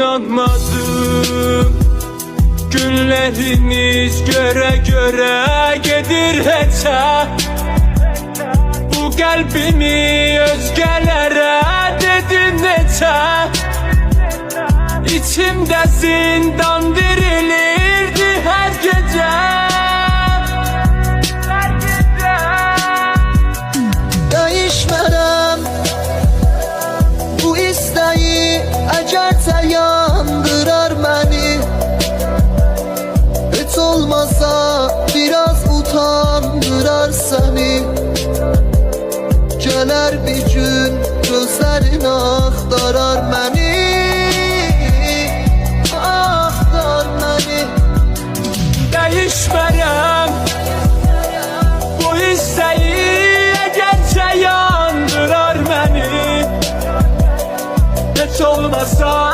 inanmadım. Günleriniz göre göre gedir heçə. Bu qəlbimi özgələrə dedim neçə. İçimdə zindan dirilirdi hər gecə. Değişmərəm bu istəyi, əgərsə yandırar məni. Heç olmasa biraz utandırar səni. Gələr bir gün gözlərin axtarar məni, axtar məni. Değişmərəm bu istəyi, əgərcə yandırar məni. Heç olmasa